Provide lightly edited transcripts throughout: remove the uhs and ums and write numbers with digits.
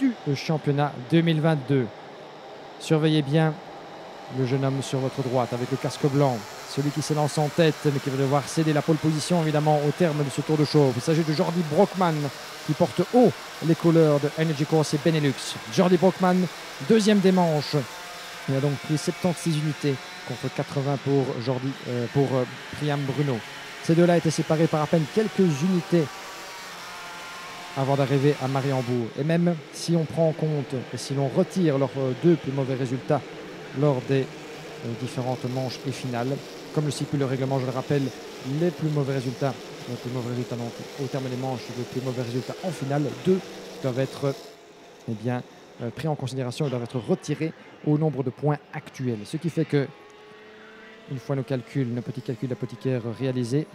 du championnat 2022. Surveillez bien le jeune homme sur votre droite avec le casque blanc, celui qui s'élance en tête mais qui va devoir céder la pole position évidemment au terme de ce tour de chauffe. Il s'agit de Jordi Brockman qui porte haut les couleurs de Energy Corse et Benelux. Jordi Brockman, deuxième des manches. Il a donc pris 76 unités contre 80 pour Priam Bruno. Ces deux-là étaient séparés par à peine quelques unités avant d'arriver à Mariembourg. Et même si on prend en compte et si l'on retire leurs deux plus mauvais résultats lors des différentes manches et finales, comme le stipule le règlement, je le rappelle, les plus mauvais résultats donc, au terme des manches, les plus mauvais résultats en finale, deux doivent être pris en considération et doivent être retirés au nombre de points actuels. Ce qui fait que, une fois nos petits calculs d'apothicaire réalisés,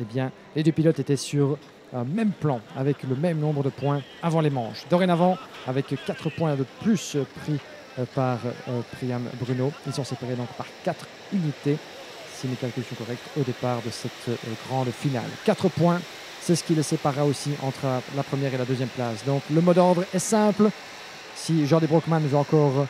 les deux pilotes étaient sur un même plan, avec le même nombre de points avant les manches. Dorénavant, avec 4 points de plus pris par Priam Bruno, ils sont séparés donc par 4 unités, si mes calculs sont corrects, au départ de cette grande finale. 4 points, c'est ce qui les séparera aussi entre la première et la deuxième place. Donc le mot d'ordre est simple. Si Jordi Brockman veut encore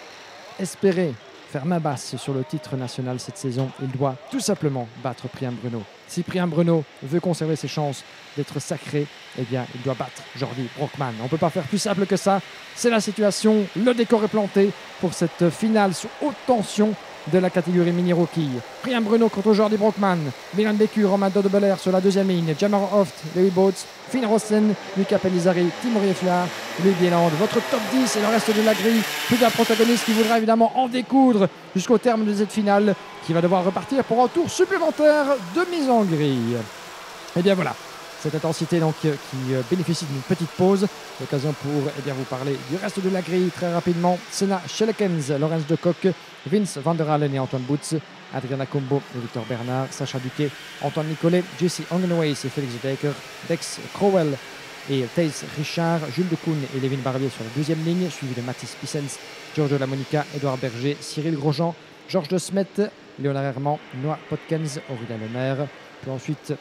espérer faire main basse sur le titre national cette saison, il doit tout simplement battre Priam Bruno. Si Priam Bruno veut conserver ses chances d'être sacré, il doit battre Jordi Brockman. On ne peut pas faire plus simple que ça. C'est la situation. Le décor est planté pour cette finale sous haute tension de la catégorie mini-rookie. Priam Bruno contre Jordi Brockman. Milan Bécu, Romain Dodebelair sur la deuxième ligne. Jamar Hoft, Louis Boats, Finn Rossen, Lucas Pellizzari, Timur Yeflar, Louis Bieland. Votre top 10 et le reste de la grille. Plus d'un protagoniste qui voudra évidemment en découdre jusqu'au terme de cette finale, qui va devoir repartir pour un tour supplémentaire de mise en grille. Et bien voilà, cette intensité donc qui bénéficie d'une petite pause. L'occasion pour vous parler du reste de la grille très rapidement. Senna Schellekens, Lorenz de Kock, Vince van der Halen et Antoine Boutz, Adriana Combo et Victor Bernard, Sacha Duquet, Antoine Nicolet, Jesse Ongenways et Félix Baker, Dex Crowell et Thijs Richard, Jules de Koen et Lévin Barbier sur la deuxième ligne, suivi de Mathis Pissens, Giorgio Lamonica, Édouard Berger, Cyril Grosjean, Georges de Smet, Léonard Herman, Noah Potkens, Aurélien Lemaire. Puis ensuite,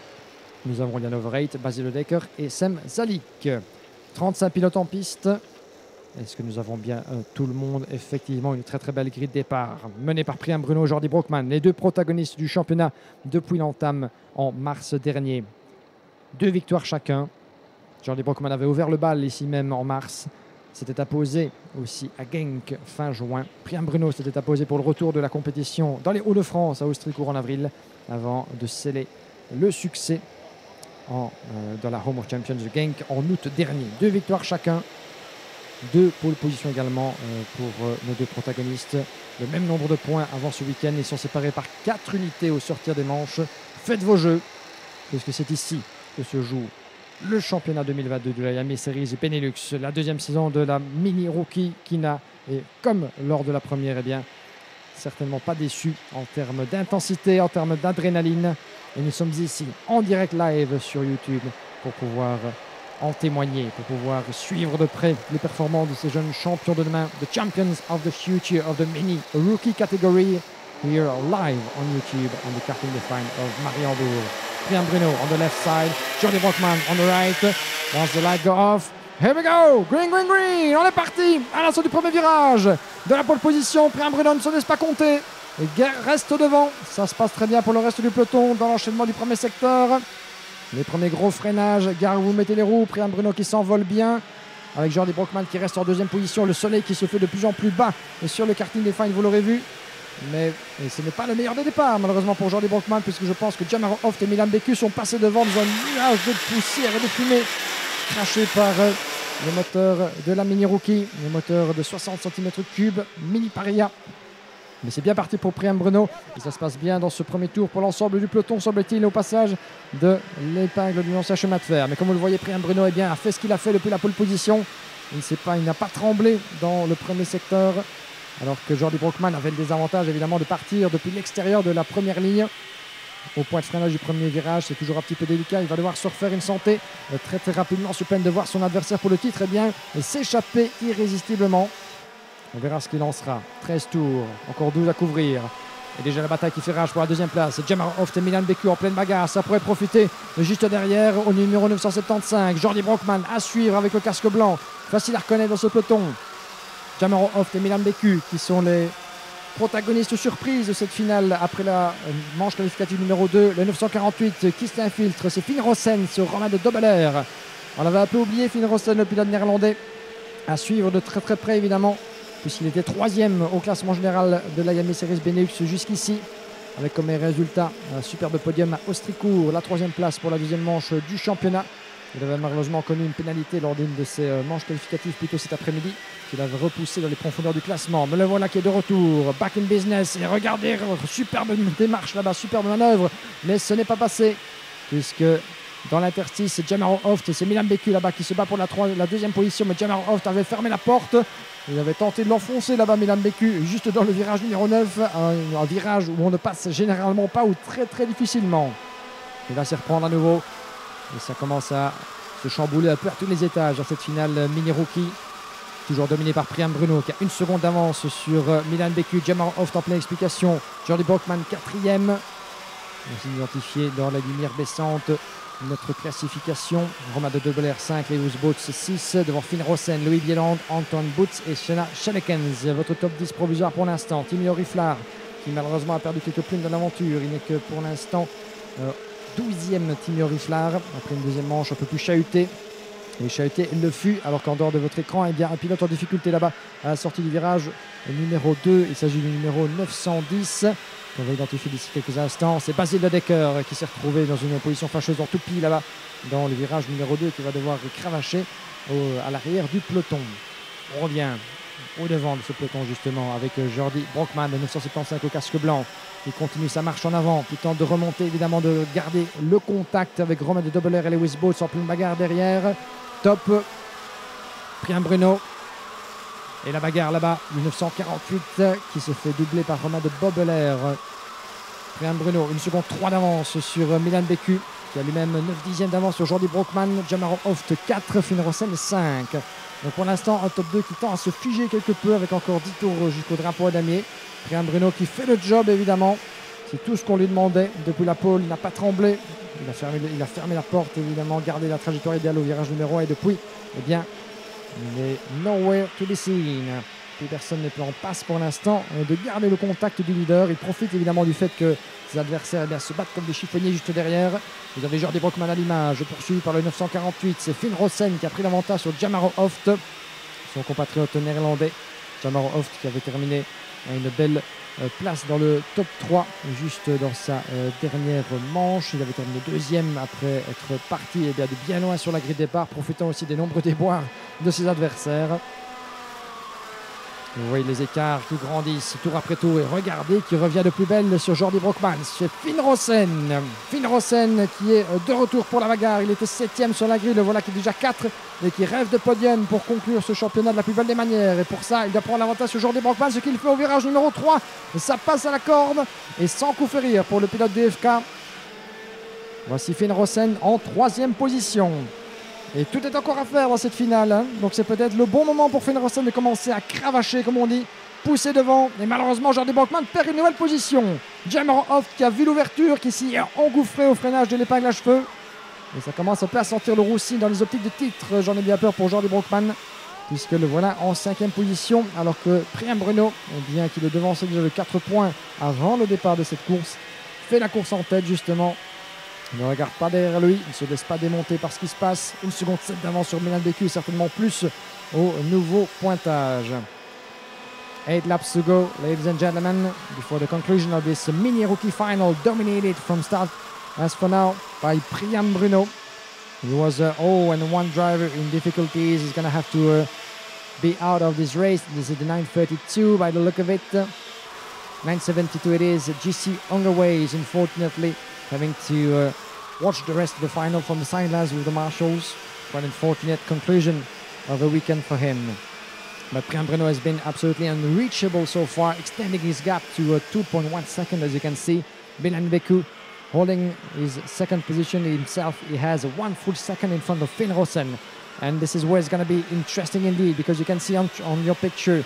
nous avons Jan Overeit, Basil Decker et Sem Zalik. 35 pilotes en piste. Est-ce que nous avons bien tout le monde? Effectivement, une très très belle grille de départ menée par Priam Bruno et Jordi Brockman, les deux protagonistes du championnat depuis l'entame en mars dernier. 2 victoires chacun. Jordi Brockman avait ouvert le bal ici même en mars. S'était apposé aussi à Genk fin juin. Priam Bruno s'était apposé pour le retour de la compétition dans les Hauts-de-France à Austricourt en avril, avant de sceller le succès dans la Home of Champions de Genk en août dernier. 2 victoires chacun, 2 pole positions également pour nos deux protagonistes. Le même nombre de points avant ce week-end. Ils sont séparés par 4 unités au sortir des manches. Faites vos jeux, puisque c'est ici que se joue le championnat 2022 de la Yamaha Series Benelux, la deuxième saison de la Mini Rookie qui n'a, et comme lors de la première, certainement pas déçu en termes d'intensité, en termes d'adrénaline. Et nous sommes ici en direct live sur YouTube pour pouvoir en témoigner, pour pouvoir suivre de près les performances de ces jeunes champions de demain, the champions of the future of the Mini Rookie category, here live on YouTube on the karting define of Mariembourg. Priam Bruno on the left side, Jordi Brockman on the right. Once the light go off, here we go, green, green, green. On est parti à l'assaut du premier virage de la pole position. Priam Bruno ne se laisse pas compter et reste devant. Ça se passe très bien pour le reste du peloton dans l'enchaînement du premier secteur. Les premiers gros freinages, gare où vous mettez les roues. Priam Bruno qui s'envole bien avec Jordi Brockman qui reste en deuxième position. Le soleil qui se fait de plus en plus bas et sur le karting define, vous l'aurez vu. Mais ce n'est pas le meilleur des départs malheureusement pour Jordi Brockman, puisque je pense que Jamar Hoft et Milan Bécu sont passés devant dans un nuage de poussière et de fumée craché par les moteurs de la Mini Rookie, les moteurs de 60 cm3 Mini Paria. Mais c'est bien parti pour Priam Bruno et ça se passe bien dans ce premier tour pour l'ensemble du peloton, semble-t-il, au passage de l'épingle du l'ancien chemin de fer. Mais comme vous le voyez, Priam Bruno a fait ce qu'il a fait depuis la pole position. Il n'a pas tremblé dans le premier secteur, alors que Jordi Brockman avait le désavantage évidemment de partir depuis l'extérieur de la première ligne. Au point de freinage du premier virage, c'est toujours un petit peu délicat. Il va devoir se refaire une santé très très rapidement sous peine de voir son adversaire pour le titre et s'échapper irrésistiblement. On verra ce qu'il lancera. 13 tours, encore 12 à couvrir. Et déjà la bataille qui fait rage pour la deuxième place. Jamar Hoft et Milan Bécu en pleine bagarre. Ça pourrait profiter de juste derrière au numéro 975. Jordi Brockman à suivre avec le casque blanc. Facile à reconnaître dans ce peloton. Jamaro Hoft et Milan Beku qui sont les protagonistes surprises de cette finale après la manche qualificative numéro 2. Le 948 qui s'infiltre, c'est Finn Rossen sur Romain de Dobbeler. On l'avait un peu oublié, Finn Rossen, le pilote néerlandais, à suivre de très très près évidemment, puisqu'il était 3e au classement général de la Yamaha Series Benelux jusqu'ici, avec comme résultat un superbe podium à Ostricourt, la 3e place pour la deuxième manche du championnat. Il avait malheureusement connu une pénalité lors d'une de ses manches qualificatives plus tôt cet après-midi, qu'il avait repoussé dans les profondeurs du classement. Mais le voilà qui est de retour, back in business, et regardez, superbe démarche là-bas, superbe manœuvre, mais ce n'est pas passé, puisque dans l'interstice, c'est Jamaro Hoft et c'est Milan Beku là-bas qui se bat pour la deuxième position, mais Jamaro Hoft avait fermé la porte. Il avait tenté de l'enfoncer là-bas, Milan Beku, juste dans le virage numéro 9, un virage où on ne passe généralement pas ou très très difficilement. Il va s'y reprendre à nouveau. Et ça commence à se chambouler un peu à tous les étages dans cette finale mini-rookie. Toujours dominé par Priam Bruno qui a 1 seconde d'avance sur Milan Beku. Jamaro Hoft en pleine explication. Jordi Brockman 4e. On s'est identifié dans la lumière baissante notre classification. Romain de Dobbeler 5, Lewis Boots 6. Devant Finn Rossen, Louis Bieland, Anton Boots et Shana Schalekens. Votre top 10 provisoire pour l'instant. Timmy Oriflar qui malheureusement a perdu quelques plumes dans l'aventure. Il n'est que pour l'instant 12e Timmy Oriflar, après une deuxième manche un peu plus chahutée. Et chahuté il le fut, alors qu'en dehors de votre écran, eh bien, un pilote en difficulté là-bas à la sortie du virage numéro 2. Il s'agit du numéro 910, qu'on va identifier d'ici quelques instants. C'est Basil Ledecker qui s'est retrouvé dans une position fâcheuse en toupie là-bas, dans le virage numéro 2, qui va devoir cravacher à l'arrière du peloton. On revient au devant de ce peloton justement avec Jordi Brockman de 975 au casque blanc, qui continue sa marche en avant, qui tente de remonter, évidemment de garder le contact avec Romain de Dobbeler et Lewis Boots en pleine bagarre derrière. Top Priam Bruno. Et la bagarre là-bas, 1948 qui se fait doubler par Romain de Dobbeler. Priam Bruno, 1 seconde 3 d'avance sur Milan Beku, qui a lui-même 9 dixièmes d'avance sur Jordi Brockman. Jamaro Hoft 4, Finn Rossen 5. Donc pour l'instant, un top 2 qui tend à se figer quelque peu avec encore 10 tours jusqu'au drapeau à damier. Priam Bruno qui fait le job évidemment. C'est tout ce qu'on lui demandait. Depuis la pole, il n'a pas tremblé. Il a fermé la porte évidemment, gardé la trajectoire idéale au virage numéro 1 et depuis, eh bien, il est nowhere to be seen. Plus personne n'est plus en passe pour l'instant de garder le contact du leader. Il profite évidemment du fait que ses adversaires eh bien, se battent comme des chiffonniers juste derrière. Vous avez Jordi Brockman à l'image, poursuivi par le 948. C'est Finn Rossen qui a pris l'avantage sur Jamaro Hoft, son compatriote néerlandais. Jamaro Hoft qui avait terminé à une belle place dans le top 3 juste dans sa dernière manche. Il avait terminé 2e après être parti eh bien, de bien loin sur la grille de départ, profitant aussi des nombreux déboires de ses adversaires. Vous voyez les écarts qui grandissent tour après tour et regardez qui revient de plus belle sur Jordi Brockman. C'est Finn Rossen. Finn Rossen qui est de retour pour la bagarre. Il était 7e sur la grille, le voilà qui est déjà 4 et qui rêve de podium pour conclure ce championnat de la plus belle des manières. Et pour ça, il doit prendre l'avantage sur Jordi Brockman, ce qu'il fait au virage numéro 3. Et ça passe à la corde et sans coup férir pour le pilote DFK. Voici Finn Rossen en 3e position. Et tout est encore à faire dans cette finale. Hein. Donc c'est peut-être le bon moment pour Finn Rossen de commencer à cravacher, comme on dit, pousser devant. Et malheureusement, Jordi Brockman perd une nouvelle position. Jamaro Hoft qui a vu l'ouverture, qui s'y est engouffré au freinage de l'épingle à cheveux. Et ça commence un peu à sentir le roussi dans les optiques de titre. J'en ai bien peur pour Jordi Brockman, puisque le voilà en 5e position, alors que Priam Bruno, bien qu'il ait devancé déjà de 4 points avant le départ de cette course, fait la course en tête justement. Il ne regarde pas derrière lui, il ne se laisse pas démonter par ce qui se passe. 1 seconde 7 d'avance sur Milan Beku et certainement plus au nouveau pointage. 8 laps to go, ladies and gentlemen, before the conclusion of this mini rookie final, dominated from start as for now by Priam Bruno. He was 0-1 driver in difficulties. He's going to have to be out of this race. This is the 932 by the look of it. 972 it is. GC Underways, unfortunately, having to watch the rest of the final from the sidelines with the marshals. Quite an unfortunate conclusion of the weekend for him. But Priam Bruno has been absolutely unreachable so far, extending his gap to 2.1 seconds, as you can see. Milan Beku holding his 2nd position himself. He has 1 full second in front of Finn Rossen. And this is where it's going to be interesting indeed, because you can see on your picture,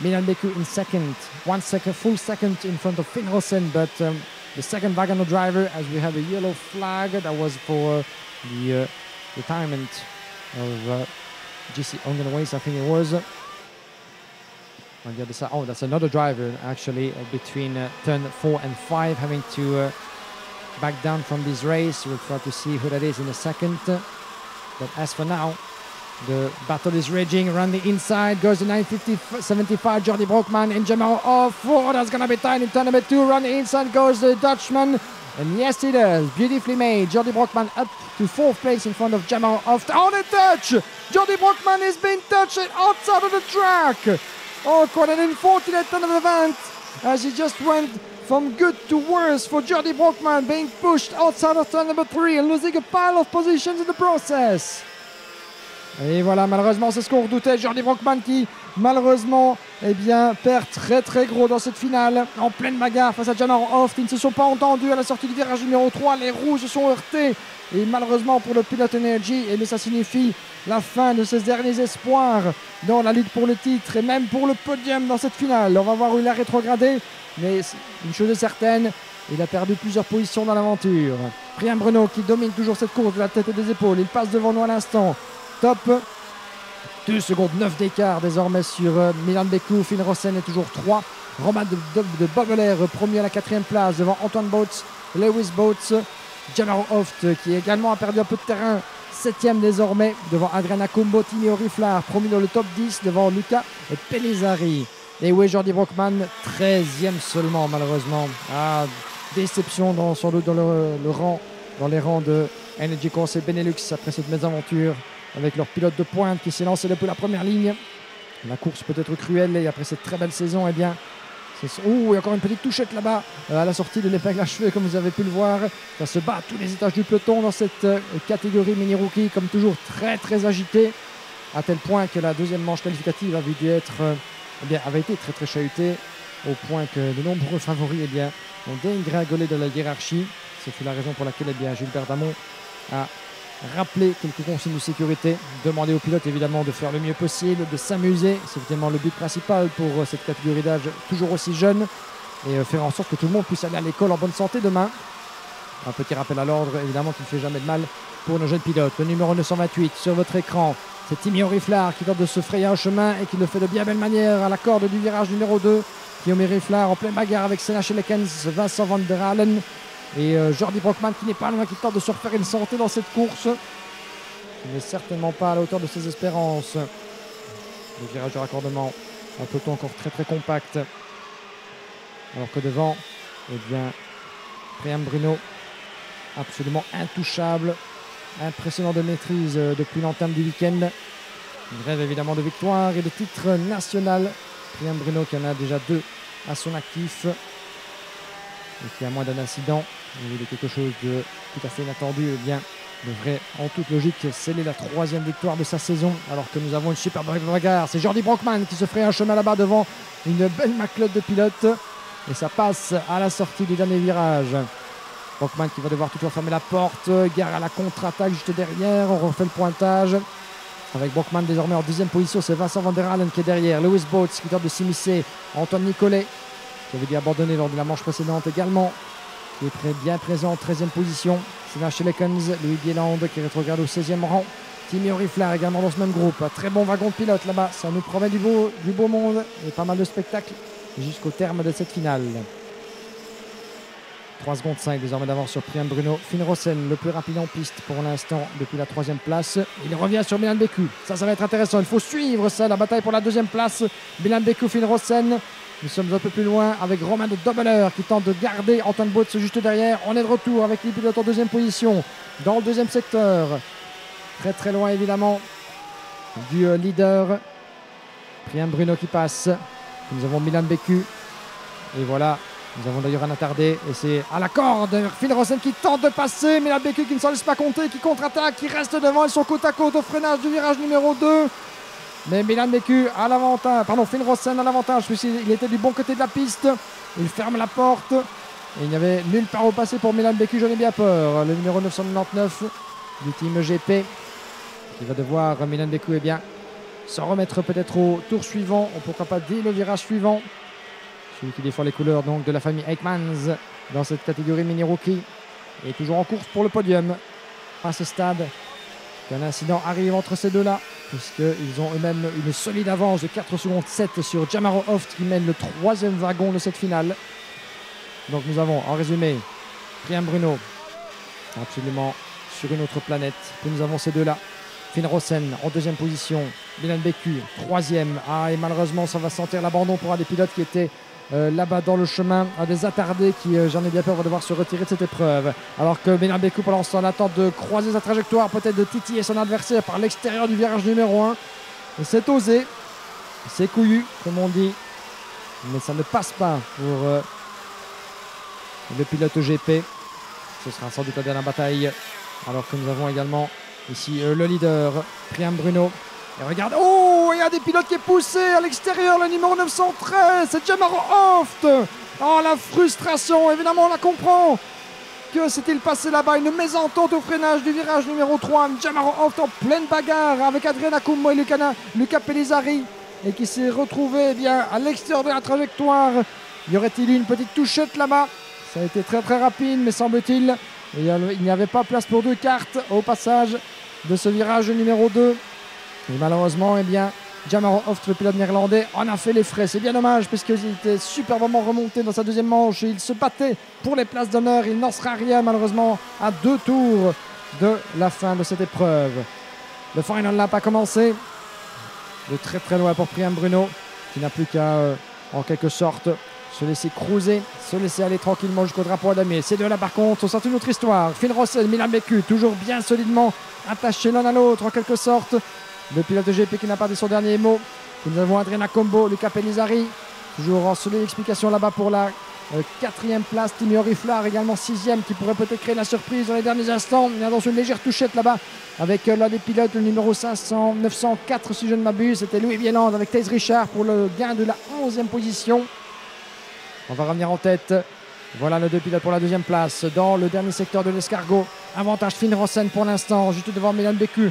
Milan Beku in 2nd, 1 second, full second in front of Finn Rossen, but the 2nd Wagner driver, as we have a yellow flag that was for the retirement of GC Underways, I think it was. on the other side. Oh, that's another driver actually between turn 4 and 5 having to back down from this race. We'll try to see who that is in a second. But as for now, the battle is raging around the inside. Goes the 950-75, Jordi Brockman and Jamal off. Oh, that's going to be tight in turn number 2. Around the inside goes the Dutchman. And yes, it does. Beautifully made. Jordi Brockman up to 4th place in front of Jamal off. On a touch! Jordi Brockman is being touched outside of the track. Oh, quite an unfortunate turn of event as he just went from good to worse for Jordi Brockman, being pushed outside of turn number 3 and losing a pile of positions in the process. Et voilà, malheureusement, c'est ce qu'on redoutait. Jordi Brockman qui, malheureusement, eh bien, perd très très gros dans cette finale. En pleine bagarre face à Jamal Hoft. Ils ne se sont pas entendus à la sortie du virage numéro 3. Les roues se sont heurtés. Et malheureusement pour le Pilot Energy, eh bien, ça signifie la fin de ses derniers espoirs dans la lutte pour le titre et même pour le podium dans cette finale. On va voir où il a rétrogradé. Mais une chose est certaine, il a perdu plusieurs positions dans l'aventure. Priam Bruno qui domine toujours cette course de la tête et des épaules. Il passe devant nous à l'instant. Top 2 secondes 9 d'écart désormais sur Milan Beku. Finn Rossen est toujours 3. Romain de Bobelair premier à la 4e place devant Antoine Boats, Lewis Boats. Jamal Hoft qui également a perdu un peu de terrain, 7e désormais devant Adrian Akumbo. Timmy Oriflar promis dans le top 10 devant Luca Pellizzari. Et oui, Jordi Brockman 13e seulement malheureusement. Ah, déception sans doute dans les rangs de Energy Corse et Benelux après cette mésaventure avec leur pilote de pointe qui s'est lancé depuis la première ligne. La course peut être cruelle et après cette très belle saison, eh bien, il y a encore une petite touchette là-bas à la sortie de l'épingle à cheveux comme vous avez pu le voir. Ça se bat à tous les étages du peloton dans cette catégorie mini-rookie, comme toujours très très agité, à tel point que la deuxième manche qualificative avait été très très chahutée, au point que de nombreux favoris ont dégringolé de la hiérarchie. C'est la raison pour laquelle Gilbert Damon a rappelé quelques consignes de sécurité, demander aux pilotes évidemment de faire le mieux possible, de s'amuser, c'est évidemment le but principal pour cette catégorie d'âge toujours aussi jeune, et faire en sorte que tout le monde puisse aller à l'école en bonne santé demain. Un petit rappel à l'ordre évidemment qui ne fait jamais de mal pour nos jeunes pilotes. Le numéro 928 sur votre écran, c'est Timmy Oriflar qui tente de se frayer un chemin et qui le fait de bien belle manière à la corde du virage numéro 2. Guillaume Oriflar en pleine bagarre avec Senache Lekens, Vincent Van der Halen. Et Jordi Brockman qui n'est pas loin, qui tente de se refaire une santé dans cette course. Il n'est certainement pas à la hauteur de ses espérances. Le virage de raccordement, un peloton encore très très compact. Alors que devant, eh bien, Priam Bruno, absolument intouchable. Impressionnant de maîtrise depuis l'entame du week-end. Il rêve évidemment de victoire et de titre national. Priam Bruno qui en a déjà 2 à son actif. Et qui, à moins d'un incident, de quelque chose de tout à fait inattendu, eh bien, devrait en toute logique sceller la 3e victoire de sa saison, alors que nous avons une superbe bagarre. C'est Jordi Brockman qui se ferait un chemin là-bas devant une belle maclotte de pilote. Et ça passe à la sortie du dernier virage. Brockman qui va devoir toujours fermer la porte. Gare à la contre-attaque juste derrière. On refait le pointage. Avec Brockman désormais en 10e position, c'est Vincent Van der Halen qui est derrière. Lewis Boats qui tente de s'immiscer. Antoine Nicolet qui avait dû abandonner lors de la manche précédente également, qui est bien présent en 13e position. Senache Lekens, Louis Bieland qui rétrograde au 16e rang. Timmy Oriflar également dans ce même groupe. Un très bon wagon de pilote là-bas. Ça nous promet du beau monde et pas mal de spectacles jusqu'au terme de cette finale. 3 secondes 5 désormais d'avance sur Priam Bruno. Finn Rossen, le plus rapide en piste pour l'instant depuis la 3e place. Il revient sur Milan Beku. Ça va être intéressant. Il faut suivre ça, la bataille pour la 2e place. Milan Beku, Finn Rossen. Nous sommes un peu plus loin avec Romain de Dobbeler qui tente de garder Antoine Boats juste derrière. On est de retour avec les pilotes en 2e position dans le 2e secteur. Très très loin évidemment du leader. Priam Bruno qui passe. Nous avons Milan Beku. Et voilà, nous avons d'ailleurs un attardé. Et c'est à la corde. Finn Rossen qui tente de passer. Milan Beku qui ne s'en laisse pas compter, qui contre-attaque, qui reste devant. Ils sont côte à côte au freinage du virage numéro 2. Mais Milan Beku à l'avantage, Finn Rossen à l'avantage, puisqu'il était du bon côté de la piste. Il ferme la porte. Et il n'y avait nulle part au passé pour Milan Beku, j'en ai bien peur. Le numéro 999 du team GP. Qui va devoir, Milan Beku, eh bien, s'en remettre peut-être au tour suivant, ou pourquoi pas dès le virage suivant. Celui qui défend les couleurs donc de la famille Heikmans dans cette catégorie mini-rookie. Et toujours en course pour le podium. À ce stade, qu'un incident arrive entre ces deux-là. puisqu'ils ont eux-mêmes une solide avance de 4 secondes 7 sur Jamaro Hoft qui mène le 3e wagon de cette finale. Donc nous avons en résumé Priam Bruno, absolument sur une autre planète. Puis nous avons ces deux-là. Finn Rosen en 2e position, Milan Beku 3e. Et malheureusement ça va sentir l'abandon pour un des pilotes qui était là-bas dans le chemin, un des attardés qui, j'en ai bien peur, va devoir se retirer de cette épreuve. Alors que Milan Beku pendant ce temps attend de croiser sa trajectoire, peut-être de titiller son adversaire par l'extérieur du virage numéro 1. Et c'est osé, c'est couillu comme on dit, mais ça ne passe pas pour le pilote GP. Ce sera sans doute la dernière bataille. Alors que nous avons également ici le leader, Priam Bruno. Et regarde, oh, il y a des pilotes qui est poussé à l'extérieur, le numéro 913, c'est Jamaro Hoft. Oh, la frustration, évidemment, on la comprend. Que s'est-il passé là-bas? Une mésentente au freinage du virage numéro 3. Jamaro Hoft en pleine bagarre avec Adrien Akumbo et Luca Pellizzari. Et qui s'est retrouvé à l'extérieur de la trajectoire. Y aurait-il eu une petite touchette là-bas? Ça a été très très rapide, mais semble-t-il, il n'y avait pas place pour 2 cartes au passage de ce virage numéro 2. Et malheureusement, Jamaro Hoft, le pilote néerlandais, en a fait les frais. C'est bien dommage, puisqu'il était superbement remonté dans sa 2e manche. Il se battait pour les places d'honneur. Il n'en sera rien, malheureusement, à 2 tours de la fin de cette épreuve. Le final lap a commencé de très très loin pour Priam Bruno, qui n'a plus qu'à, en quelque sorte, se laisser cruiser, se laisser aller tranquillement jusqu'au drapeau à damier. Ces deux-là, par contre, sont une autre histoire. Finn Rosen, Milan Beku, toujours bien solidement attachés l'un à l'autre, en quelque sorte. Le pilote GP qui n'a pas dit son dernier mot. Puis nous avons Adrien Akumbo, Luca Pellizzari, toujours en solide explication là-bas pour la 4e place. Timo Riflar également 6e, qui pourrait peut-être créer la surprise dans les derniers instants. Il y a dans une légère touchette là-bas avec l'un des pilotes, le numéro 904 si je ne m'abuse. C'était Louis Bieland avec Thijs Richard pour le gain de la 11e position. On va revenir en tête. Voilà les 2 pilotes pour la 2e place dans le dernier secteur de l'escargot. Avantage Finn Rosen pour l'instant, juste devant Milan Beku,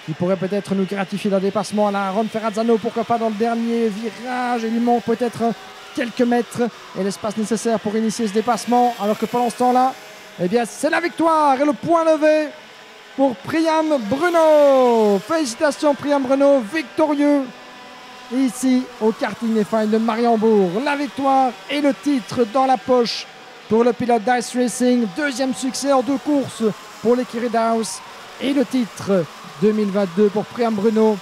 qui pourrait peut-être nous gratifier d'un dépassement à la Ron Ferrazzano, pourquoi pas dans le dernier virage. Il lui manque peut-être quelques mètres et l'espace nécessaire pour initier ce dépassement, alors que pendant ce temps-là, c'est la victoire et le point levé pour Priam Bruno. Félicitations Priam Bruno, victorieux ici au karting F1 de Mariembourg. La victoire et le titre dans la poche pour le pilote d'Ice Racing. 2e succès en 2 courses pour l'écurie d'House et le titre 2022 pour Priam Bruno,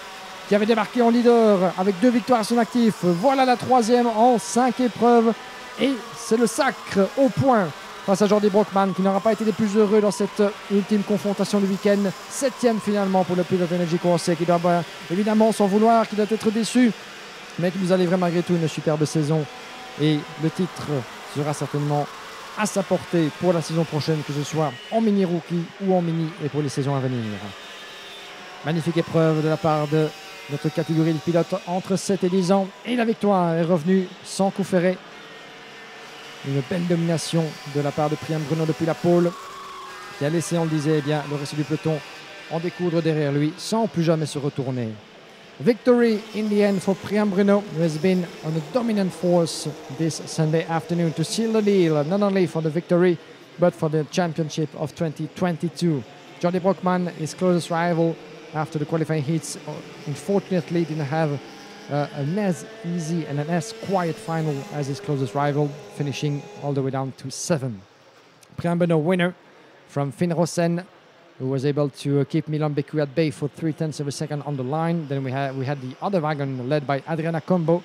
qui avait débarqué en leader avec 2 victoires à son actif. Voilà la 3e en 5 épreuves et c'est le sacre au point face à Jordi Brockman, qui n'aura pas été des plus heureux dans cette ultime confrontation du week-end. 7e finalement pour le pilote Energy Corset, qui doit évidemment s'en vouloir, qui doit être déçu, mais qui nous a livré malgré tout une superbe saison. Et le titre sera certainement à sa portée pour la saison prochaine, que ce soit en mini rookie ou en mini et pour les saisons à venir. Magnifique épreuve de la part de notre catégorie de pilotes entre 7 et 10 ans. Et la victoire est revenue sans coup ferré. Une belle domination de la part de Priam Bruno depuis la pole, qui a laissé, on le disait, le reste du peloton en découdre derrière lui sans plus jamais se retourner. Victory in the end for Priam Bruno, who has been on a dominant force this Sunday afternoon to seal the deal, not only for the victory, but for the championship of 2022. Jordi Brockman, his closest rival after the qualifying heats, unfortunately didn't have an as easy and an as quiet final as his closest rival, finishing all the way down to 7. Priam Bruno winner from Finn Rosen, who was able to keep Milan Beku at bay for 0.3 of a second on the line. Then we had the other wagon led by Adrien Akumbo,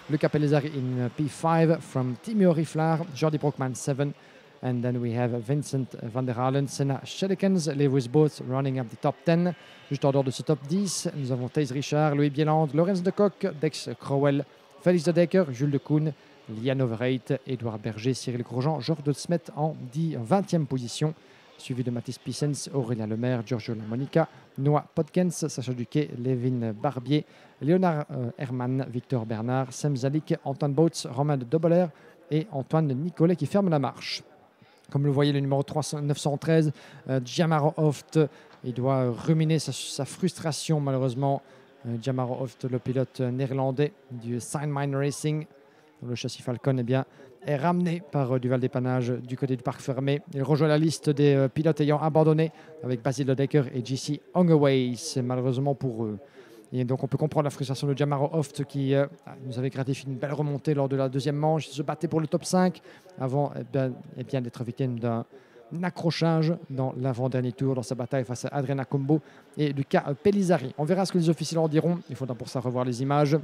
Luca Pellizzari in P5 from Timo Riflar, Jordi Brockman 7. And then we have Vincent van der Halen, Senna Schellekens, Lewis both running up the top 10. Juste en dehors de ce top 10, nous avons Thijs Richard, Louis Bieland, Lorenz de Kock, Dex Crowell, Félix de Decker, Jules de Koen, Lian Overeit, Edouard Berger, Cyril Grosjean, Georges de Smet en 20e position, suivi de Mathis Pissens, Aurélien Lemaire, Giorgio Lamonica, Noah Podkens, Sacha Duquet, Lévin Barbier, Léonard Herman, Victor Bernard, Sam Zalik, Antoine Bautz, Romain de Dobeler et Antoine Nicolet qui ferment la marche. Comme vous le voyez, le numéro 913, Jamaro Hoft, il doit ruminer sa frustration malheureusement. Jamaro Hoft, le pilote néerlandais du Signmine Racing, dont le châssis Falcon est ramené par Duval Dépannage du côté du parc fermé. Il rejoint la liste des pilotes ayant abandonné avec Basil de Decker et JC Ongaway. C'est malheureusement pour eux. Et donc, on peut comprendre la frustration de Jamaro Hoft qui nous avait gratifié une belle remontée lors de la deuxième manche. Il se battait pour le top 5 avant d'être victime d'un accrochage dans l'avant-dernier tour dans sa bataille face à Adriana Combo et Luca Pellizzari. On verra ce que les officiels en diront. Il faudra pour ça revoir les images.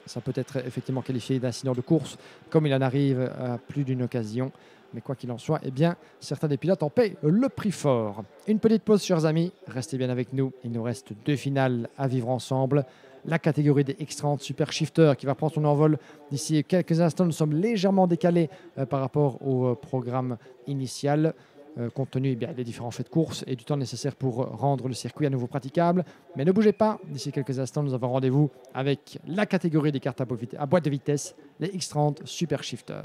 Ça peut être effectivement qualifié d'incident de course, comme il en arrive à plus d'une occasion. Mais quoi qu'il en soit, eh bien, certains des pilotes en paient le prix fort. Une petite pause, chers amis. Restez bien avec nous. Il nous reste 2 finales à vivre ensemble. La catégorie des X30 Super Shifter qui va prendre son envol d'ici quelques instants. Nous sommes légèrement décalés par rapport au programme initial, compte tenu des différents faits de course et du temps nécessaire pour rendre le circuit à nouveau praticable. Mais ne bougez pas, d'ici quelques instants, nous avons rendez-vous avec la catégorie des cartes à boîte de vitesse, les X30 Super Shifter.